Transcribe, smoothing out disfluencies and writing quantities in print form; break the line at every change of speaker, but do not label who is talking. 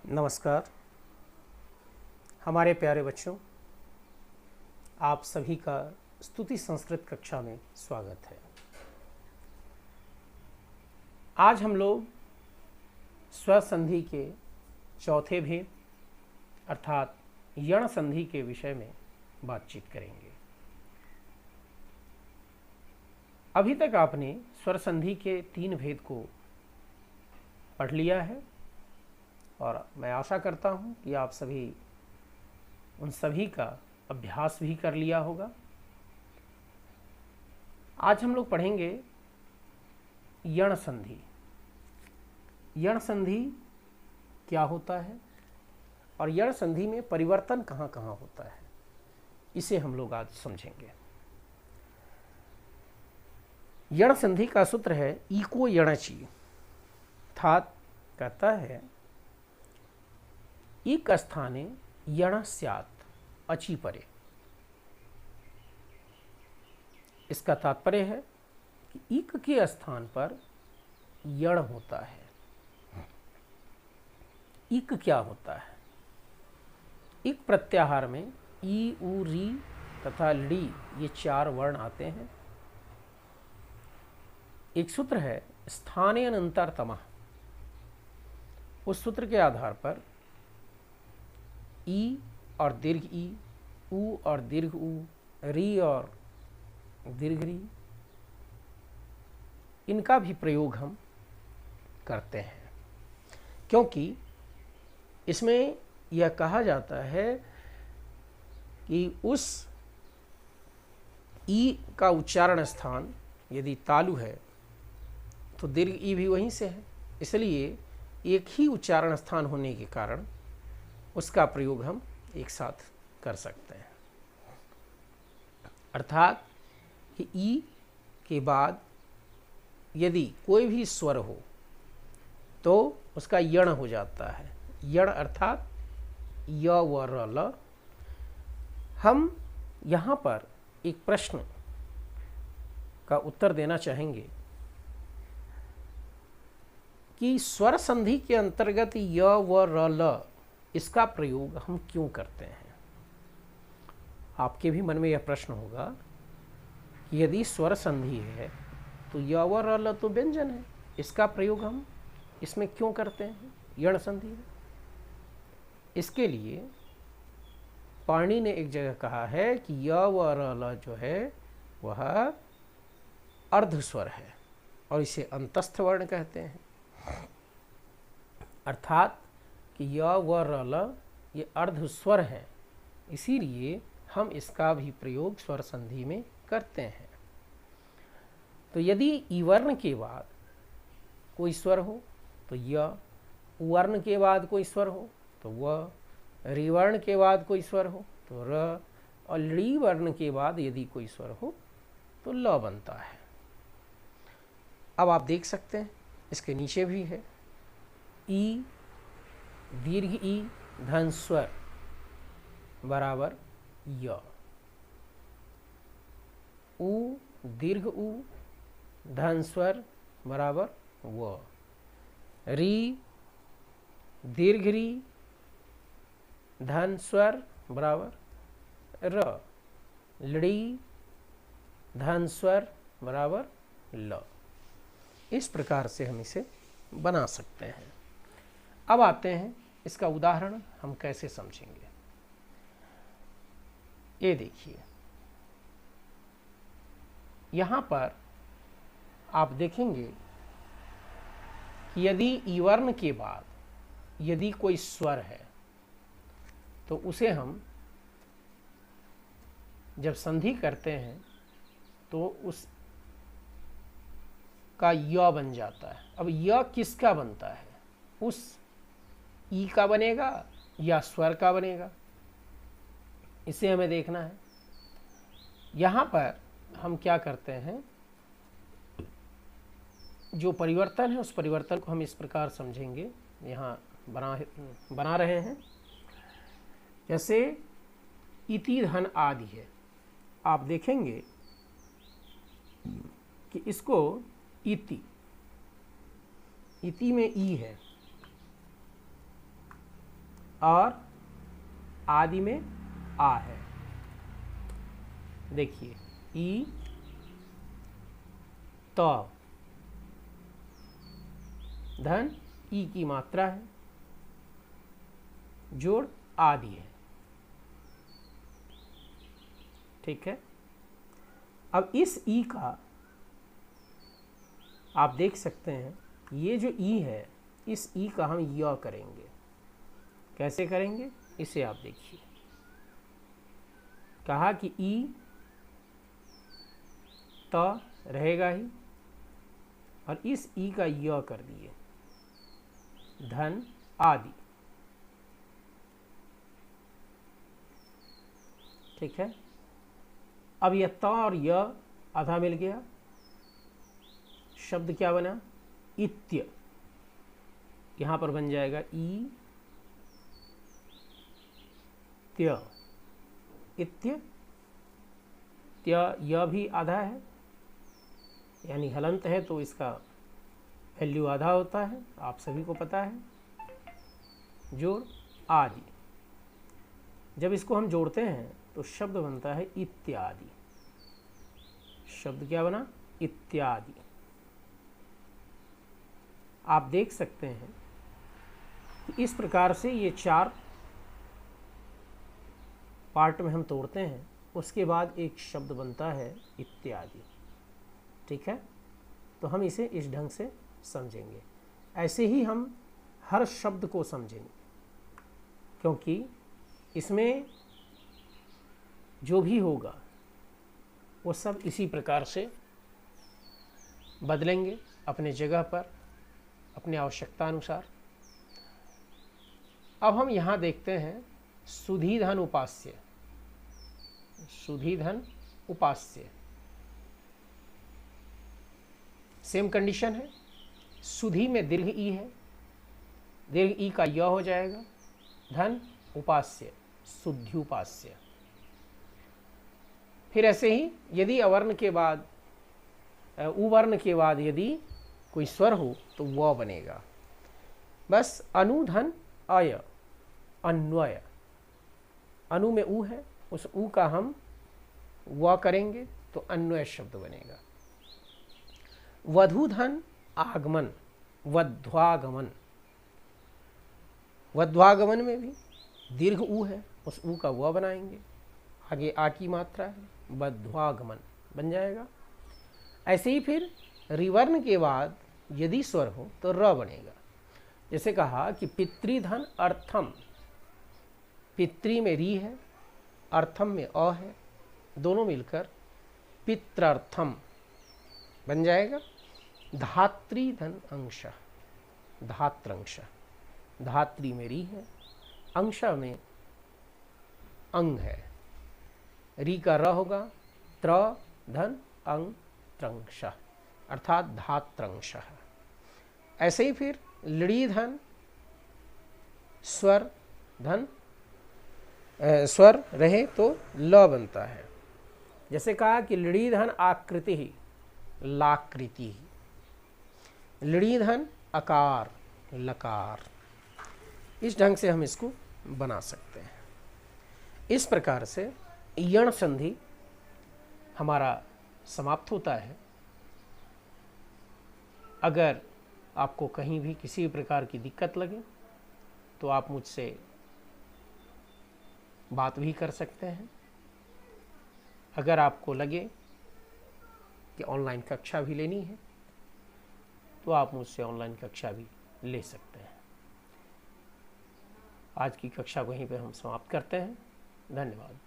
नमस्कार हमारे प्यारे बच्चों, आप सभी का स्तुति संस्कृत कक्षा में स्वागत है। आज हम लोग स्वर संधि के चौथे भेद अर्थात यण संधि के विषय में बातचीत करेंगे। अभी तक आपने स्वर संधि के 3 भेद को पढ़ लिया है और मैं आशा करता हूं कि आप सभी उन सभी का अभ्यास भी कर लिया होगा। आज हम लोग पढ़ेंगे यण संधि। यण संधि क्या होता है और यण संधि में परिवर्तन कहाँ कहाँ होता है, इसे हम लोग आज समझेंगे। यण संधि का सूत्र है इको यणचि, अर्थात कहता है इक स्थाने यण स्यात् अचि परे। इसका तात्पर्य है कि इक के स्थान पर यण होता है। इक क्या होता है? इक प्रत्याहार में ई, उ, री तथा ली ये 4 वर्ण आते हैं। एक सूत्र है स्थानेनंतरतमः। उस सूत्र के आधार पर ई और दीर्घ ई, उ और दीर्घ उ, री और दीर्घ री, इनका भी प्रयोग हम करते हैं, क्योंकि इसमें यह कहा जाता है कि उस ई का उच्चारण स्थान यदि तालु है तो दीर्घ ई भी वहीं से है, इसलिए एक ही उच्चारण स्थान होने के कारण उसका प्रयोग हम एक साथ कर सकते हैं। अर्थात कि ई के बाद यदि कोई भी स्वर हो तो उसका यण हो जाता है। यण अर्थात य व र ल। हम यहाँ पर एक प्रश्न का उत्तर देना चाहेंगे कि स्वर संधि के अंतर्गत य व र ल इसका प्रयोग हम क्यों करते हैं। आपके भी मन में यह प्रश्न होगा कि यदि स्वर संधि है तो य व र ल तो व्यंजन है, इसका प्रयोग हम इसमें क्यों करते हैं यण संधि में। इसके लिए पाणिनि ने एक जगह कहा है कि य व र ल जो है वह अर्ध स्वर है और इसे अंतस्थ वर्ण कहते हैं। अर्थात कि य व र ल ये अर्ध स्वर है, इसीलिए हम इसका भी प्रयोग स्वर संधि में करते हैं। तो यदि ई वर्ण के बाद कोई स्वर हो तो य, उ वर्ण के बाद कोई स्वर हो तो व, री वर्ण के बाद कोई स्वर हो तो र और ली वर्ण के बाद यदि कोई स्वर हो तो ल बनता है। अब आप देख सकते हैं इसके नीचे भी है ई दीर्घ ई धन स्वर बराबर य, उ दीर्घ उ धन स्वर बराबर व, री दीर्घ री धन स्वर बराबर र, लड़ी धन स्वर बराबर ल। इस प्रकार से हम इसे बना सकते हैं। अब आते हैं इसका उदाहरण हम कैसे समझेंगे। ये देखिए, यहाँ पर आप देखेंगे कि यदि ई वर्ण के बाद यदि कोई स्वर है तो उसे हम जब संधि करते हैं तो उस का य बन जाता है। अब य किसका बनता है? उस ई का बनेगा या स्वर का बनेगा, इसे हमें देखना है। यहाँ पर हम क्या करते हैं, जो परिवर्तन है उस परिवर्तन को हम इस प्रकार समझेंगे। यहाँ बना रहे हैं, जैसे इति धन आदि है। आप देखेंगे कि इसको इति में ई है, और आदि में आ है। देखिए ई तो धन ई की मात्रा है, जोड़ आदि है। ठीक है। अब इस ई का आप देख सकते हैं, ये जो ई है, इस ई का हम य करेंगे। कैसे करेंगे इसे आप देखिए। कहा कि ई त रहेगा ही, और इस ई का य कर दिए, धन आदि। ठीक है। अब यह त और य आधा मिल गया, शब्द क्या बना, इत्य। यहां पर बन जाएगा ई त्य, इत्य। त्य य भी आधा है, यानी हलंत है तो इसका वैल्यू आधा होता है, आप सभी को पता है। जोड़ आदि। जब इसको हम जोड़ते हैं तो शब्द बनता है इत्यादि। शब्द क्या बना, इत्यादि। आप देख सकते हैं कि इस प्रकार से ये 4 पार्ट में हम तोड़ते हैं, उसके बाद एक शब्द बनता है इत्यादि। ठीक है। तो हम इसे इस ढंग से समझेंगे। ऐसे ही हम हर शब्द को समझेंगे, क्योंकि इसमें जो भी होगा वो सब इसी प्रकार से बदलेंगे अपने जगह पर, अपने आवश्यकता अनुसार। अब हम यहाँ देखते हैं सुधी धन उपास्य। सुधी धन उपास्य सेम कंडीशन है। सुधी में दीर्घ ई है, दीर्घ ई का य हो जाएगा, धन उपास्य शुद्ध्युपास्य। फिर ऐसे ही यदि अवर्ण के बाद, उवर्ण के बाद यदि कोई स्वर हो तो व बनेगा। बस अनु धन अय, अन्वय। अनु में उ है, उस उ का हम व करेंगे तो अन्वय शब्द बनेगा। वधु धन आगमन, वध्वागमन। वध्वागमन में भी दीर्घ उ है, उस उ का व बनाएंगे, आगे आ की मात्रा है, वध्वागमन बन जाएगा। ऐसे ही फिर रिवर्ण के बाद यदि स्वर हो तो र बनेगा। जैसे कहा कि पितृधन अर्थम। पितृ में री है, अर्थम में अ है, दोनों मिलकर पित्रर्थम बन जाएगा। धात्री धन अंश, धात्रंश। धात्री में री है, अंश में अंग है, री का र होगा, त्र धन अंग त्रंश, अर्थात धात्रंश। ऐसे ही फिर लड़ी धन स्वर, धन स्वर रहे तो ल बनता है। जैसे कहा कि लड़ी धन आकृति ही, लाकृति ही। लड़ी धन अकार, लकार। इस ढंग से हम इसको बना सकते हैं। इस प्रकार से यण संधि हमारा समाप्त होता है। अगर आपको कहीं भी किसी भी प्रकार की दिक्कत लगे तो आप मुझसे बात भी कर सकते हैं। अगर आपको लगे कि ऑनलाइन कक्षा भी लेनी है तो आप मुझसे ऑनलाइन कक्षा भी ले सकते हैं। आज की कक्षा को यहीं पे हम समाप्त करते हैं। धन्यवाद।